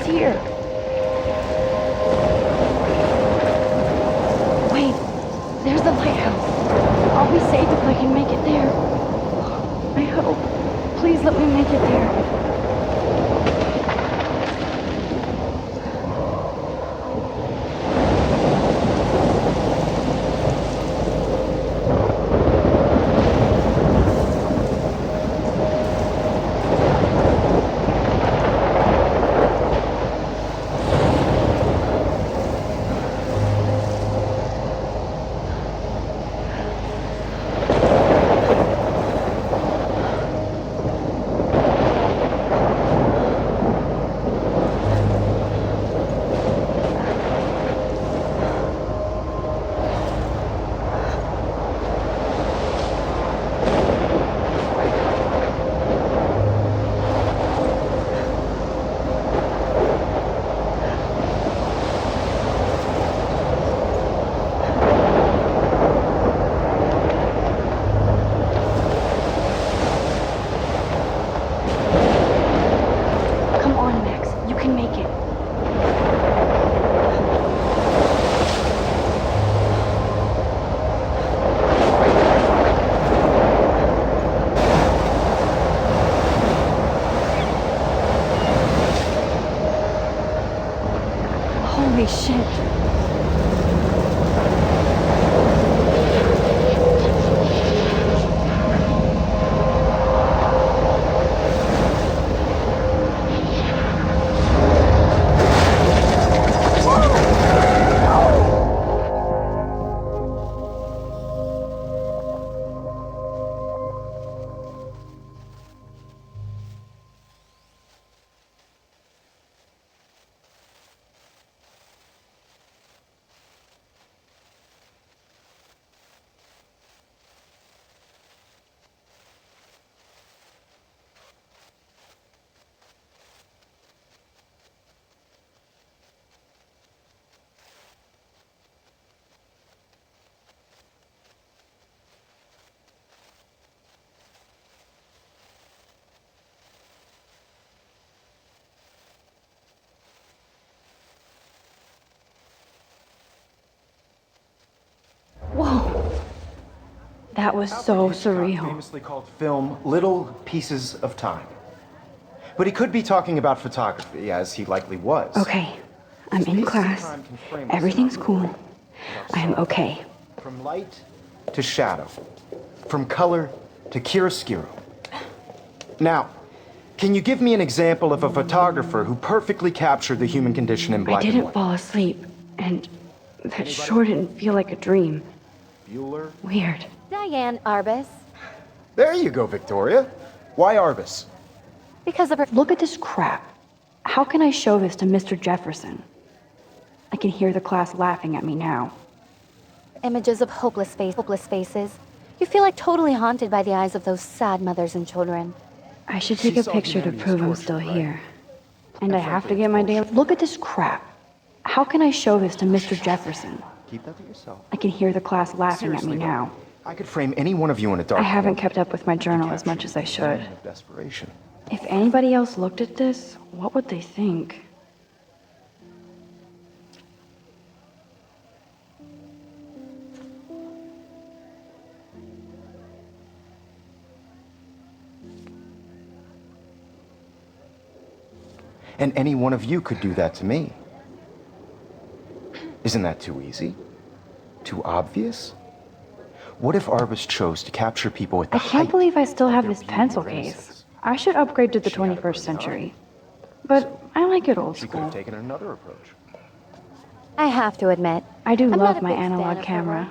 here. Wait, there's the lighthouse. I'll be safe if I can make it there. I hope. Please let me make it there. Holy shit. Whoa. That was so surreal. Famously called film Little Pieces of Time. But he could be talking about photography, as he likely was. Okay, I'm in class. Everything's cool. I am okay. From light to shadow. From color to chiaroscuro. Now, can you give me an example of a photographer who perfectly captured the human condition in black and white? I didn't fall asleep, and that sure didn't feel like a dream. Bueller? Weird. Diane Arbus. There you go, Victoria. Why Arbus? Because of her. Look at this crap. How can I show this to Mr. Jefferson? I can hear the class laughing at me now. Images of hopeless faces. You feel like totally haunted by the eyes of those sad mothers and children. I should take a picture to prove I'm still here. And I have to get my daily. Look at this crap. How can I show this to Mr. Jefferson? Keep that to yourself. I can hear the class laughing at me now. I could frame any one of you in a dark I haven't room. kept up with my journal as much as I should. Desperation. If anybody else looked at this, what would they think? And any one of you could do that to me. Isn't that too easy? Too obvious? What if Arbus chose to capture people at the I can't height believe I still have of this their pencil human case. I should upgrade to the 21st century. But I like it old She could school. have taken another approach. I have to admit, I do I'm love not a my big fan analog of her camera.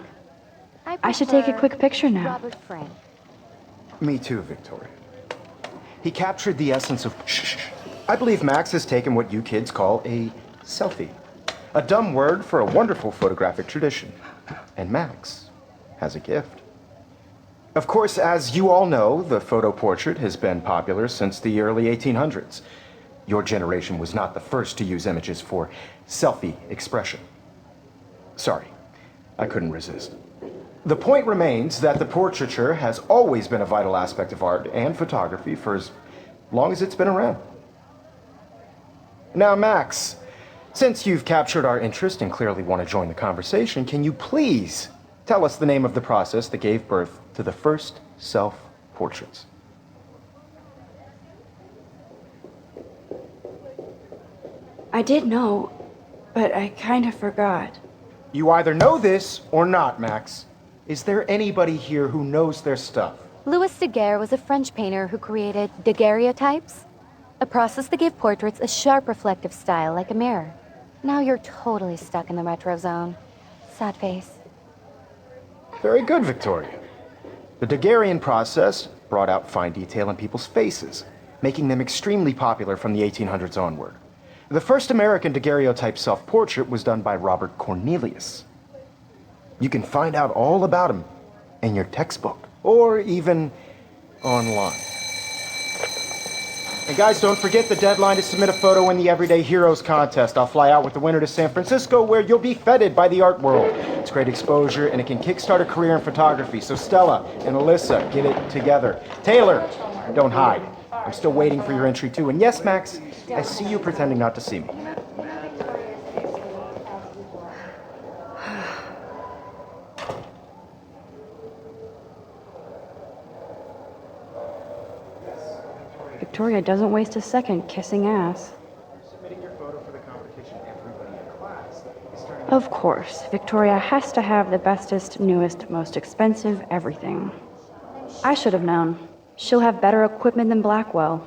work. I should take a prefer quick picture now. Robert Frank. Me too, Victoria. He captured the essence of... Shh. I believe Max has taken what you kids call a selfie. A dumb word for a wonderful photographic tradition. And Max has a gift. Of course, as you all know, the photo portrait has been popular since the early 1800s. Your generation was not the first to use images for selfie expression. Sorry, I couldn't resist. The point remains that the portraiture has always been a vital aspect of art and photography for as long as it's been around. Now, Max, since you've captured our interest and clearly want to join the conversation, can you please tell us the name of the process that gave birth to the first self-portraits? I did know, but I kind of forgot. You either know this or not, Max. Is there anybody here who knows their stuff? Louis Daguerre was a French painter who created daguerreotypes, a process that gave portraits a sharp reflective style like a mirror. Now you're totally stuck in the retro zone. Sad face. Very good, Victoria. The Daguerrean process brought out fine detail in people's faces, making them extremely popular from the 1800s onward. The first American daguerreotype self-portrait was done by Robert Cornelius. You can find out all about him in your textbook, or even online. And guys, don't forget the deadline to submit a photo in the Everyday Heroes contest. I'll fly out with the winner to San Francisco, where you'll be feted by the art world. It's great exposure, and it can kickstart a career in photography. So Stella and Alyssa, get it together. Taylor, don't hide. I'm still waiting for your entry too. And yes, Max, I see you pretending not to see me. Victoria doesn't waste a second kissing ass. Submitting your photo for the competition, everybody in class is turning. Of course, Victoria has to have the bestest, newest, most expensive everything. I should have known. She'll have better equipment than Blackwell.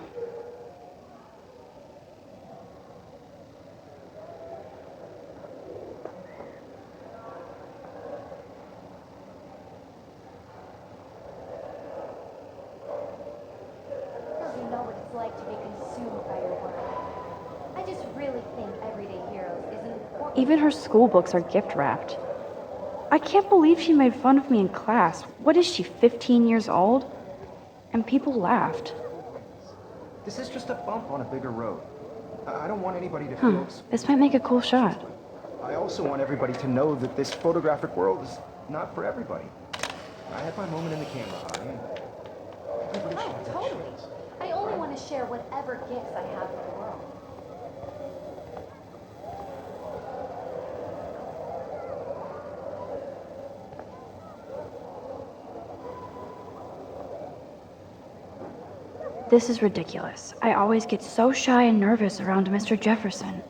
You know what it's like to be consumed by your work. I just really think Everyday Heroes is an important... Even her school books are gift wrapped. I can't believe she made fun of me in class. What is she, 15 years old? And people laughed. This is just a bump on a bigger road. I don't want anybody to feel... This might make a cool shot. I also want everybody to know that this photographic world is not for everybody. I have my moment in the camera eye, and everybody should have that totally. chance. I only want to share whatever gifts I have with the world. This is ridiculous. I always get so shy and nervous around Mr. Jefferson.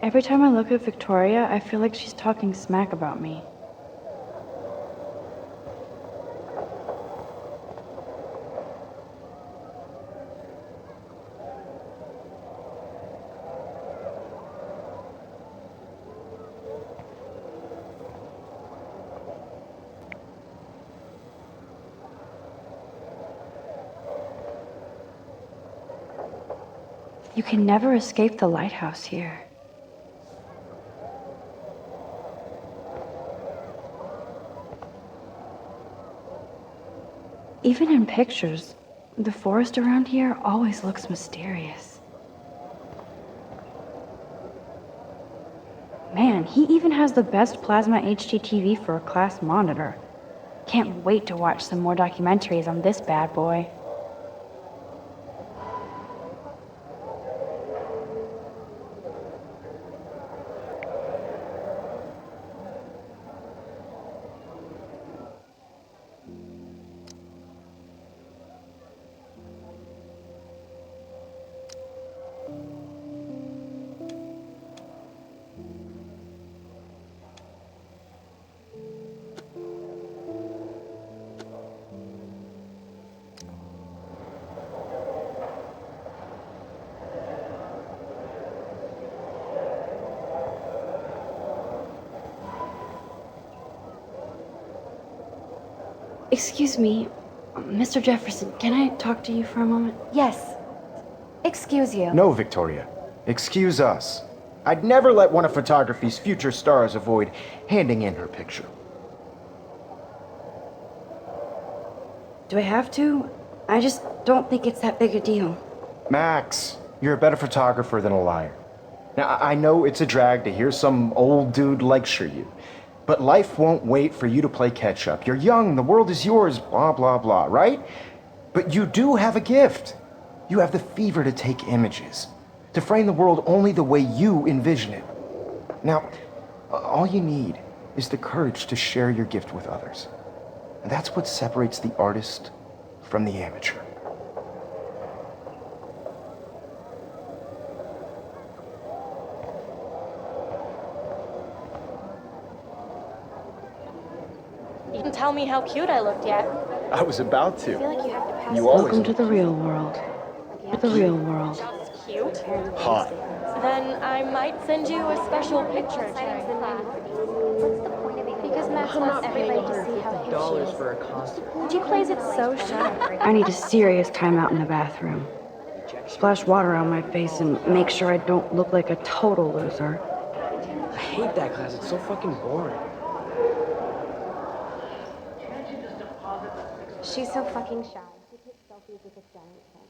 Every time I look at Victoria, I feel like she's talking smack about me. You can never escape the lighthouse here. Even in pictures, the forest around here always looks mysterious. Man, he even has the best plasma HDTV for a class monitor. Can't wait to watch some more documentaries on this bad boy. Excuse me, Mr. Jefferson, can I talk to you for a moment? Yes. Excuse you. No, Victoria. Excuse us. I'd never let one of photography's future stars avoid handing in her picture. Do I have to? I just don't think it's that big a deal. Max, you're a better photographer than a liar. Now, I know it's a drag to hear some old dude lecture you, but life won't wait for you to play catch-up. You're young, the world is yours, blah, blah, blah, right? But you do have a gift. You have the fever to take images, to frame the world only the way you envision it. Now, all you need is the courage to share your gift with others. And that's what separates the artist from the amateur. You didn't tell me how cute I looked yet. I was about to. I feel like you have to pass. You always Welcome to the real world. The real world. Cute. hot. Then I might send you a special picture during class. Because Max wants everybody to see how hip she is. for a costume. She plays it so sharp. I need a serious timeout in the bathroom. Splash water on my face and make sure I don't look like a total loser. I hate that class. It's so fucking boring. She's so fucking shy. She takes selfies with a giant camera.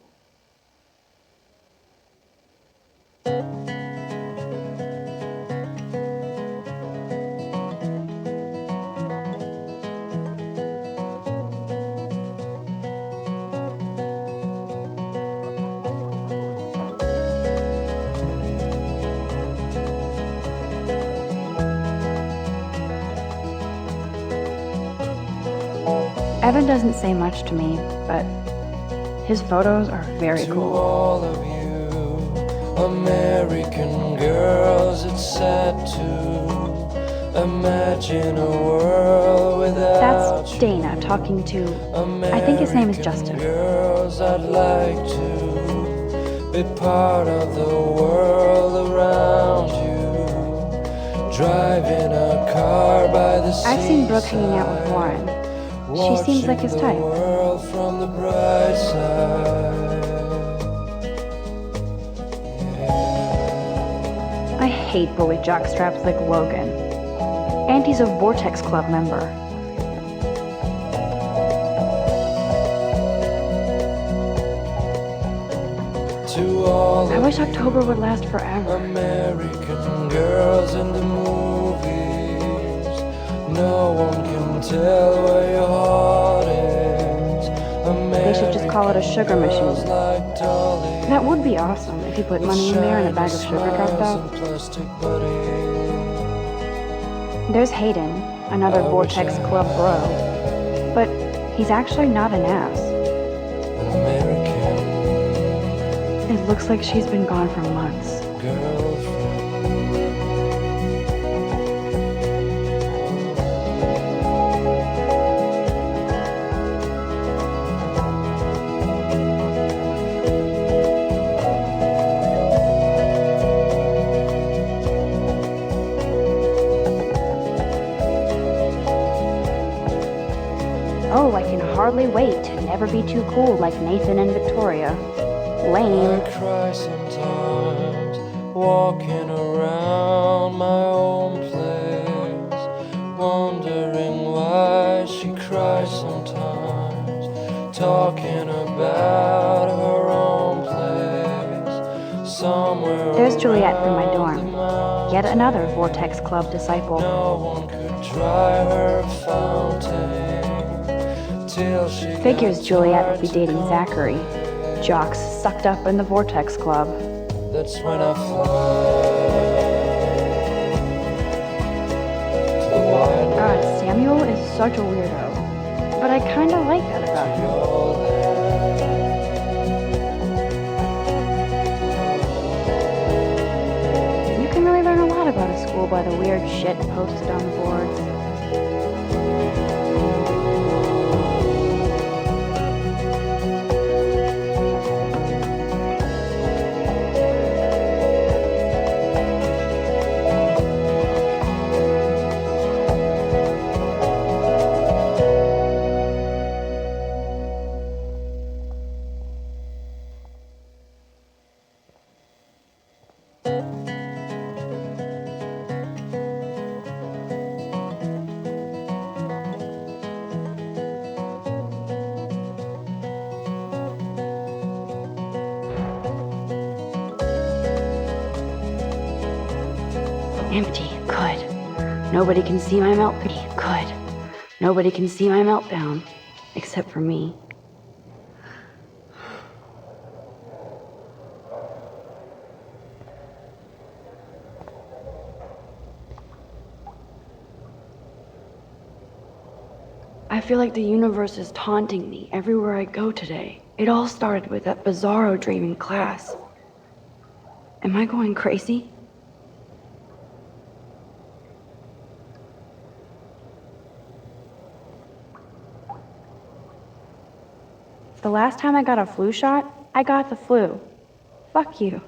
Evan doesn't say much to me, but his photos are very To cool. all of you American girls, it's sad to imagine a world without That's you. Dana talking to, I think his name is Justin. Girls, I'd like to be part of the world around you. Driving a car by the I've seen Brooke hanging out with Warren. She seems like his type. World from the bright side. I hate bully jockstraps like Logan. And he's a Vortex Club member. To all I wish October would last forever. American girls in the movies, no one can tell where your heart is. They should just call it a sugar machine. Like Dolly, That would be awesome if you put money in there and a bag of sugar dropped out. plastic buddies. There's Hayden, another Vortex Club bro. But he's actually not an ass. An American It looks like she's been gone for months. girlfriend. Oh, I can hardly wait to never be too cool like Nathan and Victoria. Lame. I cry sometimes, walking around my own place, wondering why she cries sometimes, talking about her own place, somewhere. There's Juliet from my around dorm. the mountains. Yet another Vortex Club disciple. No one could dry her fountain till she Figures got Juliet would be tired to dating come Zachary. Jocks sucked up in the Vortex Club. That's when I fly to the wide God, Samuel is such a weirdo. But I kinda like that about him. You can really learn a lot about a school by the weird shit posted on the boards. Empty. Good. Nobody can see my meltdown. Good. Nobody can see my meltdown. Except for me. I feel like the universe is taunting me everywhere I go today. It all started with that bizarro dream in class. Am I going crazy? The last time I got a flu shot, I got the flu. Fuck you.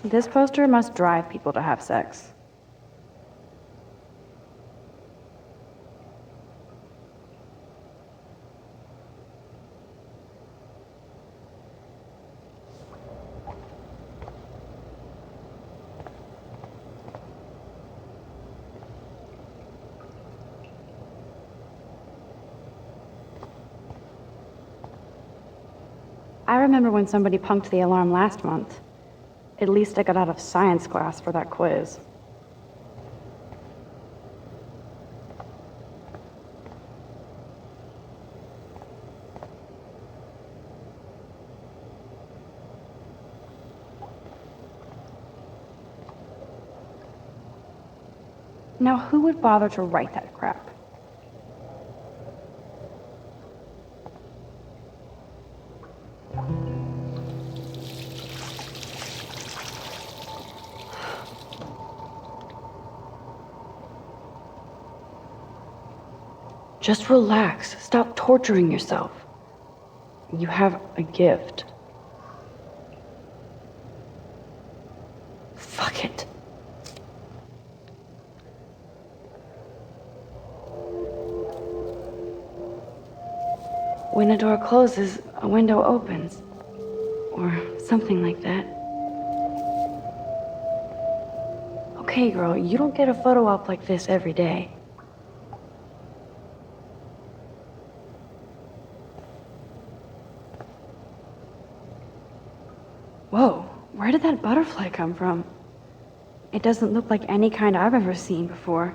This poster must drive people to have sex. I remember when somebody punked the alarm last month. At least I got out of science class for that quiz. Now, who would bother to write that crap? Just relax. Stop torturing yourself. You have a gift. Fuck it. When a door closes, a window opens. Or something like that. Okay, girl, you don't get a photo op like this every day. Whoa, where did that butterfly come from? It doesn't look like any kind I've ever seen before.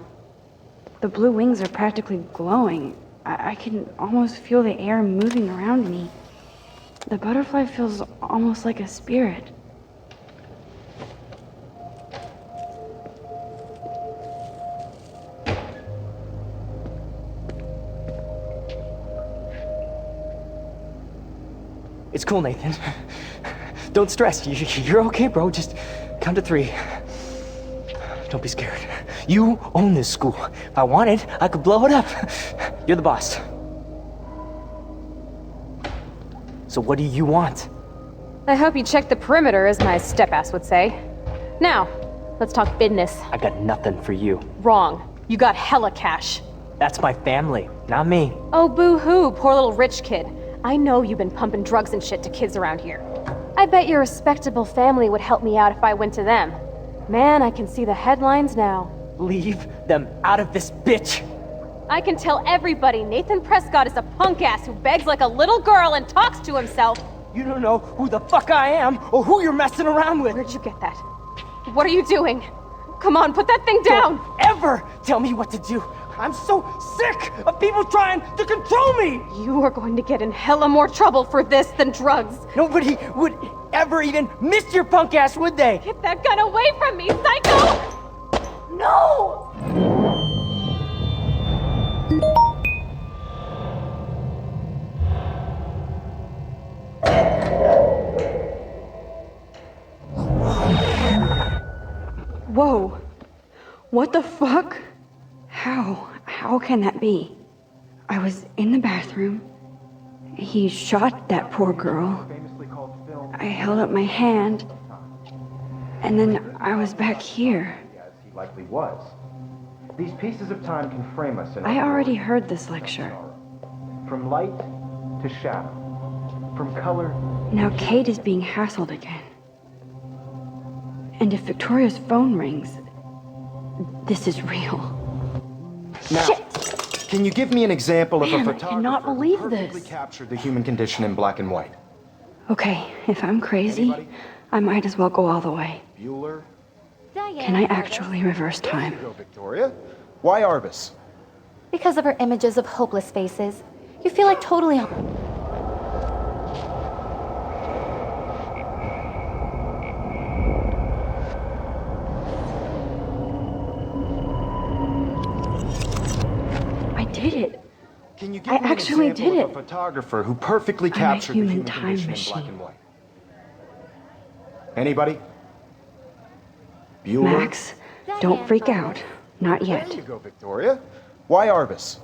The blue wings are practically glowing. I can almost feel the air moving around me. The butterfly feels almost like a spirit. It's cool, Nathan. Don't stress. You're okay, bro. Just count to 3. Don't be scared. You own this school. If I wanted, I could blow it up. You're the boss. So what do you want? I hope you checked the perimeter, as my step-ass would say. Now, let's talk business. I got nothing for you. Wrong. You got hella cash. That's my family, not me. Oh, boo-hoo, poor little rich kid. I know you've been pumping drugs and shit to kids around here. I bet your respectable family would help me out if I went to them. Man, I can see the headlines now. Leave them out of this bitch! I can tell everybody Nathan Prescott is a punk ass who begs like a little girl and talks to himself. You don't know who the fuck I am or who you're messing around with. Where'd you get that? What are you doing? Come on, put that thing down! Don't ever tell me what to do! I'm so sick of people trying to control me! You are going to get in hella more trouble for this than drugs. Nobody would ever even miss your punk ass, would they? Get that gun away from me, psycho! No! Whoa. What the fuck? How can that be? I was in the bathroom. He shot that poor girl. I held up my hand. And then I was back here. As he likely was. These pieces of time can frame us in I already heard this lecture. From light to shadow. From color. Now Kate is being hassled again. And if Victoria's phone rings, this is real. Now, Shit! Can you give me an example of Man, a I photographer cannot believe who perfectly this. captured the human condition in black and white? Okay, if I'm crazy, I might as well go all the way. Bueller? Can I actually reverse There you time? go, Victoria. Why Arbus? Because of her images of hopeless faces, you feel like totally... I did it. Can you give I me an actually example did of it. a photographer who perfectly I'm a captured the human human time condition in black machine. and white? Anybody? Bueller? Max, don't freak out. Not There yet. you go, Victoria. Why Arbus?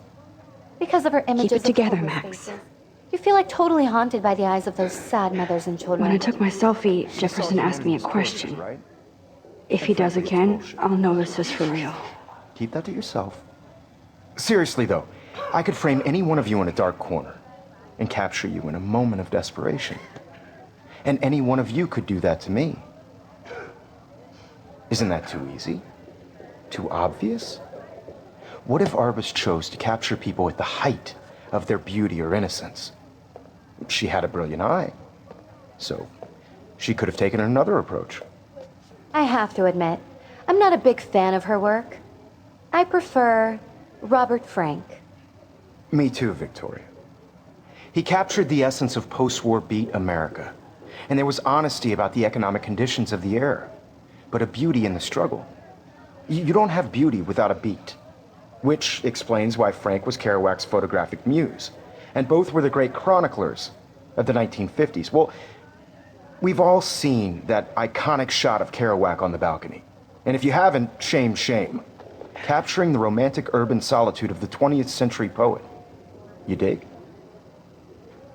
Because of her images it together, of hopeless Max. faces, you feel like totally haunted by the eyes of those sad mothers and children. When I took my selfie, Jefferson asked me a question. Right? If he does again, I'll know this is for real. Keep that to yourself. Seriously, though, I could frame any one of you in a dark corner and capture you in a moment of desperation. And any one of you could do that to me. Isn't that too easy? Too obvious? What if Arbus chose to capture people at the height of their beauty or innocence? She had a brilliant eye, so she could have taken another approach. I have to admit, I'm not a big fan of her work. I prefer Robert Frank. Me too, Victoria. He captured the essence of post-war beat America, and there was honesty about the economic conditions of the era, but a beauty in the struggle. You don't have beauty without a beat, which explains why Frank was Kerouac's photographic muse, and both were the great chroniclers of the 1950s. Well, we've all seen that iconic shot of Kerouac on the balcony, and if you haven't, shame, shame. Capturing the romantic urban solitude of the 20th century poet. You dig?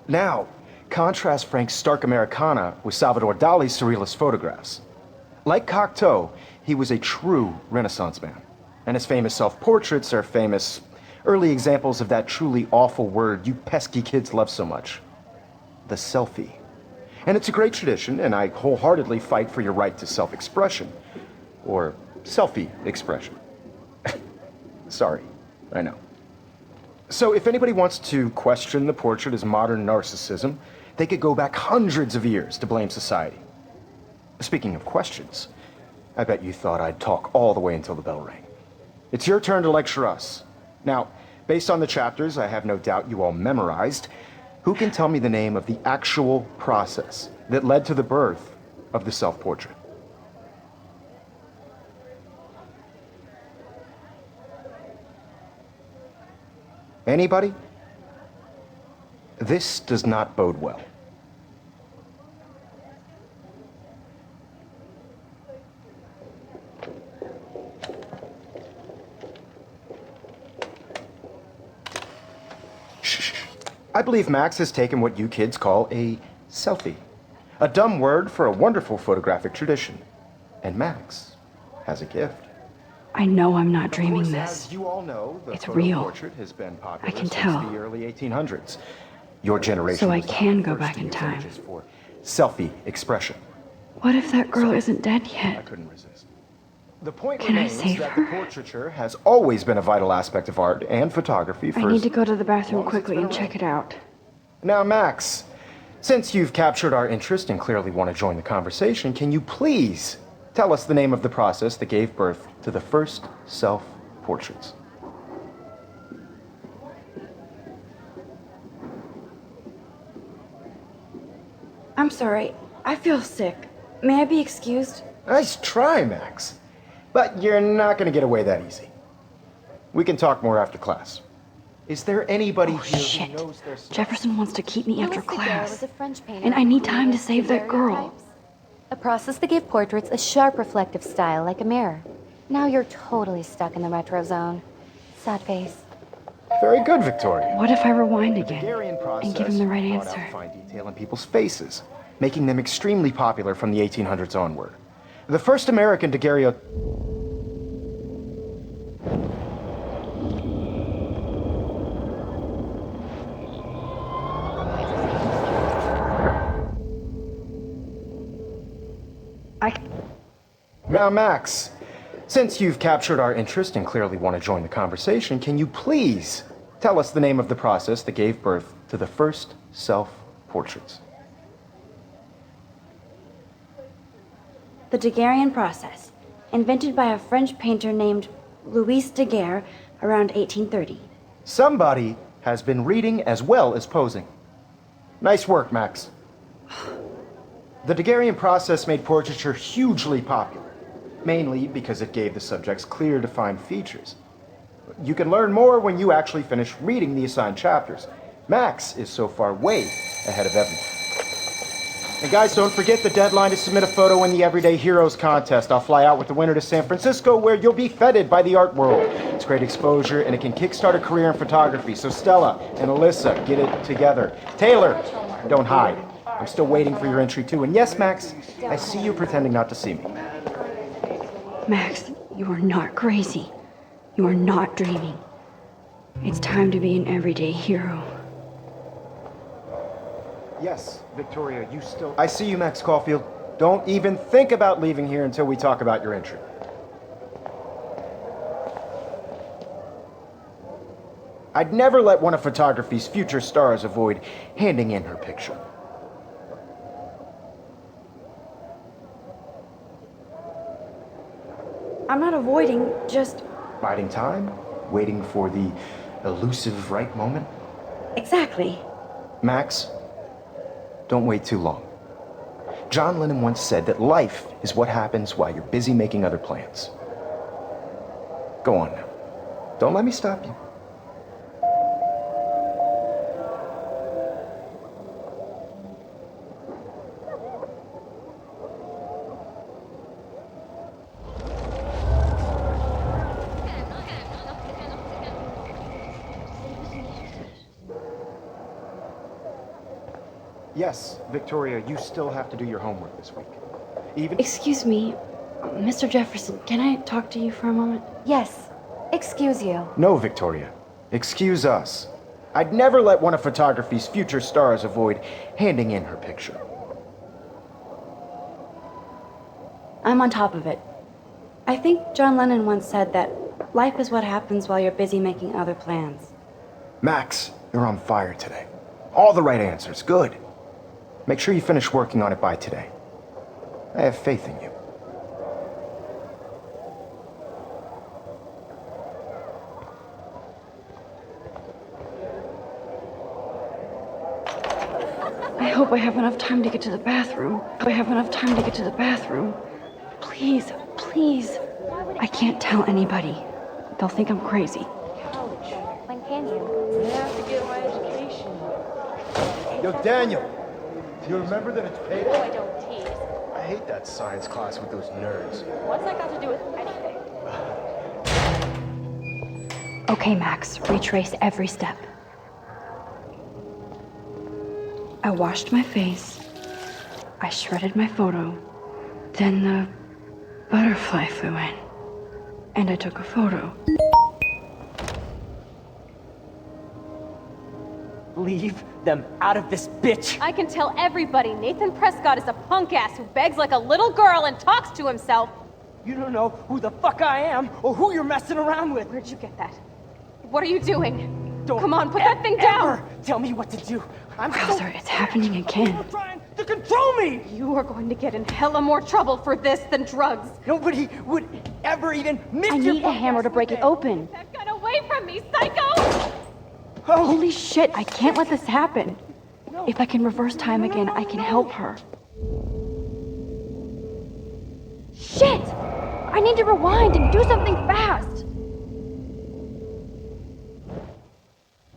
Now, contrast Frank's stark Americana with Salvador Dali's surrealist photographs. Like Cocteau, he was a true Renaissance man, and his famous self-portraits are famous early examples of that truly awful word you pesky kids love so much, the selfie. And it's a great tradition, and I wholeheartedly fight for your right to self-expression, or selfie expression. Sorry, I know. So if anybody wants to question the portrait as modern narcissism, they could go back hundreds of years to blame society. Speaking of questions, I bet you thought I'd talk all the way until the bell rang. It's your turn to lecture us. Now, based on the chapters I have no doubt you all memorized, who can tell me the name of the actual process that led to the birth of the self-portrait? Anybody? This does not bode well. Shh. I believe Max has taken what you kids call a selfie. A dumb word for a wonderful photographic tradition. And Max has a gift. I know I'm not Of dreaming course, this. as you all know, the It's photo real. portrait has been popular I can since tell. the early 1800s. Your generation So I was not can the go first back to in use time. images for selfie expression. What if that girl isn't dead I yet? couldn't resist. The point Can I remains save that her? the portraiture has always been a vital aspect of art and photography for I need as to go to the bathroom long as it's quickly been and check around. it out. Now, Max, since you've captured our interest and clearly want to join the conversation, can you please tell us the name of the process that gave birth to the first self-portraits? I'm sorry. I feel sick. May I be excused? Nice try, Max. But you're not going to get away that easy. We can talk more after class. Is there anybody Oh, here shit. who knows their stuff? Jefferson wants to keep me after Louis Daguerre class. was a French painter And I who need time to created save that girl. daguerreotypes, a process that gave portraits a sharp reflective style like a mirror. Now you're totally stuck in the retro zone. Sad face. Very good, Victoria. What if I rewind The again Daguerrean process and give him the right brought answer? out fine detail in people's faces, making them extremely popular from the 1800s onward. The first American daguerreotype. Now, Max, since you've captured our interest and clearly want to join the conversation, can you please tell us the name of the process that gave birth to the first self-portraits? The Daguerrean process, invented by a French painter named Louis Daguerre around 1830. Somebody has been reading as well as posing. Nice work, Max. The Daguerrean process made portraiture hugely popular, mainly because it gave the subjects clear, defined features. You can learn more when you actually finish reading the assigned chapters. Max is so far way ahead of everyone. And guys, don't forget the deadline to submit a photo in the Everyday Heroes contest. I'll fly out with the winner to San Francisco, where you'll be feted by the art world. It's great exposure, and it can kickstart a career in photography. So Stella and Alyssa, get it together. Taylor, don't hide. I'm still waiting for your entry too. And yes, Max, I see you pretending not to see me. Max, you are not crazy. You are not dreaming. It's time to be an everyday hero. Yes, Victoria, you still... I see you, Max Caulfield. Don't even think about leaving here until we talk about your entry. I'd never let one of photography's future stars avoid handing in her picture. I'm not avoiding, just... Biding time? Waiting for the elusive right moment? Exactly. Max, don't wait too long. John Lennon once said that life is what happens while you're busy making other plans. Go on now. Don't let me stop you. Yes, Victoria, you still have to do your homework this week. Even... Excuse me, Mr. Jefferson, can I talk to you for a moment? Yes. Excuse you. No, Victoria. Excuse us. I'd never let one of photography's future stars avoid handing in her picture. I'm on top of it. I think John Lennon once said that life is what happens while you're busy making other plans. Max, you're on fire today. All the right answers. Good. Make sure you finish working on it by today. I have faith in you. I hope I have enough time to get to the bathroom. Please, please. I can't tell anybody. They'll think I'm crazy. When can you? I have to get my education. Yo, Daniel, do you remember that it's paid? No, I don't tease. I hate that science class with those nerds. What's that got to do with anything? Okay, Max, retrace every step. I washed my face. I shredded my photo. Then the butterfly flew in. And I took a photo. Leave them out of this bitch! I can tell everybody Nathan Prescott is a punk ass who begs like a little girl and talks to himself. You don't know who the fuck I am or who you're messing around with. Where'd you get that? What are you doing? Don't Come on, put that thing down! ever tell me what to do. I'm Browser, it's happening again. You're trying to control me! You are going to get in hella more trouble for this than drugs. Nobody would ever even miss I your need a hammer to break it open. That gun away from me, psycho! Holy shit, I can't let this happen. If I can reverse time again, I can help her. Shit! I need to rewind and do something fast!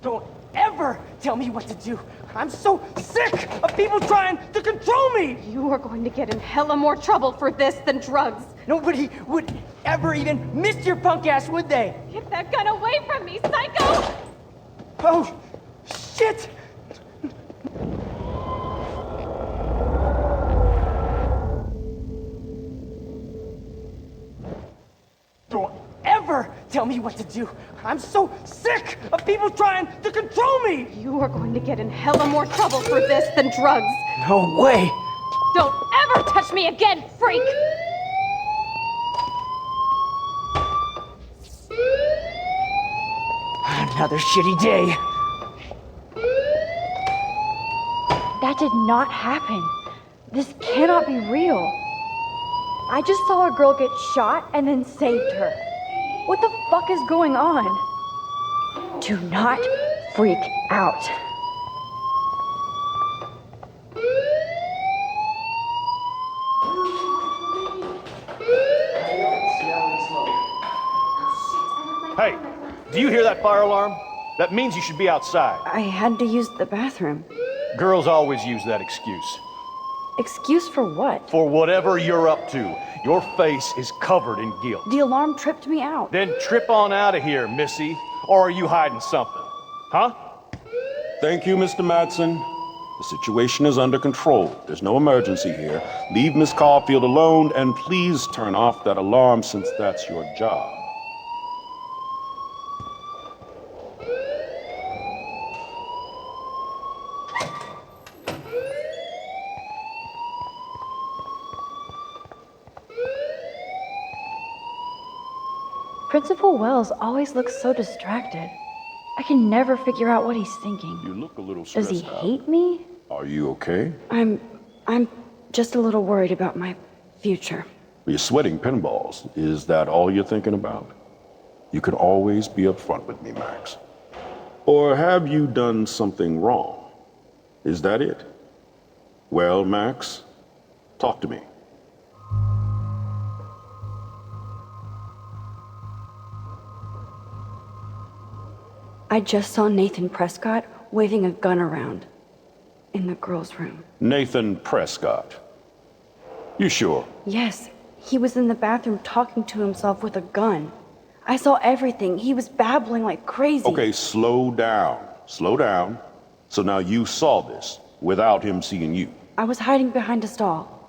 Don't ever tell me what to do. I'm so sick of people trying to control me! You are going to get in hella more trouble for this than drugs. Nobody would ever even miss your punk ass, would they? Get that gun away from me, psycho! Oh, shit! Don't ever tell me what to do. I'm so sick of people trying to control me! You are going to get in hella more trouble for this than drugs. No way! Don't ever touch me again, freak! Another shitty day. That did not happen. This cannot be real. I just saw a girl get shot and then saved her. What the fuck is going on? Do not freak out. Hey, do you hear that fire alarm? That means you should be outside. I had to use the bathroom. Girls always use that excuse. Excuse for what? For whatever you're up to. Your face is covered in guilt. The alarm tripped me out. Then trip on out of here, Missy. Or are you hiding something? Huh? Thank you, Mr. Madsen. The situation is under control. There's no emergency here. Leave Miss Caulfield alone, and please turn off that alarm since that's your job. Principal Wells always looks so distracted. I can never figure out what he's thinking. You look a little Does stressed he out. hate me? Are you okay? I'm just a little worried about my future. You're sweating pinballs. Is that all you're thinking about? You could always be upfront with me, Max. Or have you done something wrong? Is that it? Well, Max, talk to me. I just saw Nathan Prescott waving a gun around in the girls' room. Nathan Prescott. You sure? Yes, he was in the bathroom talking to himself with a gun. I saw everything. He was babbling like crazy. Okay, slow down. Slow down. So now you saw this without him seeing you. I was hiding behind a stall.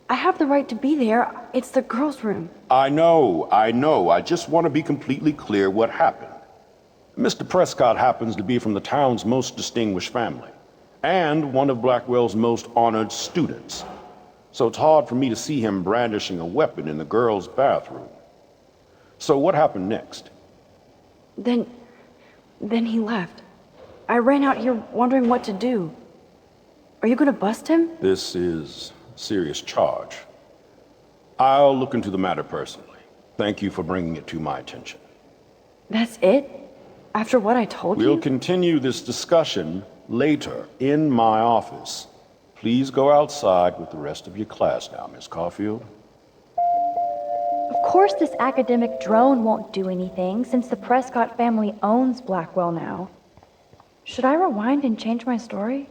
I have the right to be there. It's the girls' room. I know. I just want to be completely clear what happened. Mr. Prescott happens to be from the town's most distinguished family, and one of Blackwell's most honored students. So it's hard for me to see him brandishing a weapon in the girls' bathroom. So what happened next? Then he left. I ran out here wondering what to do. Are you gonna bust him? This is a serious charge. I'll look into the matter personally. Thank you for bringing it to my attention. That's it? After what I told you? We'll continue this discussion later in my office. Please go outside with the rest of your class now, Miss Caulfield. Of course this academic drone won't do anything since the Prescott family owns Blackwell now. Should I rewind and change my story?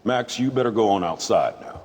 Max, you better go on outside now.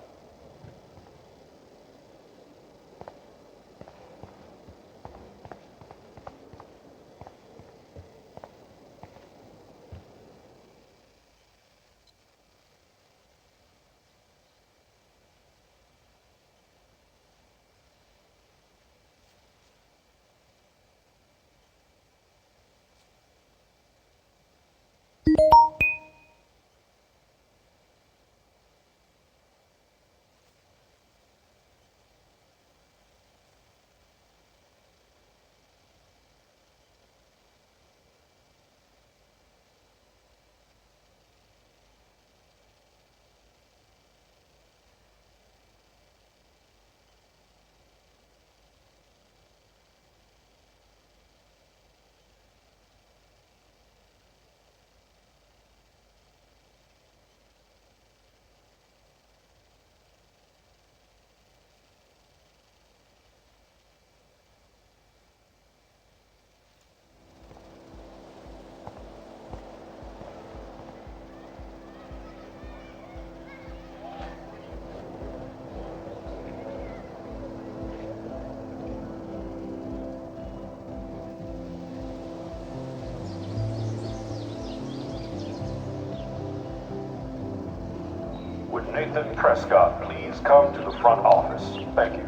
Would Nathan Prescott please come to the front office? Thank you.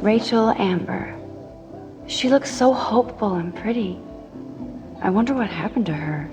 Rachel Amber. She looks so hopeful and pretty. I wonder what happened to her.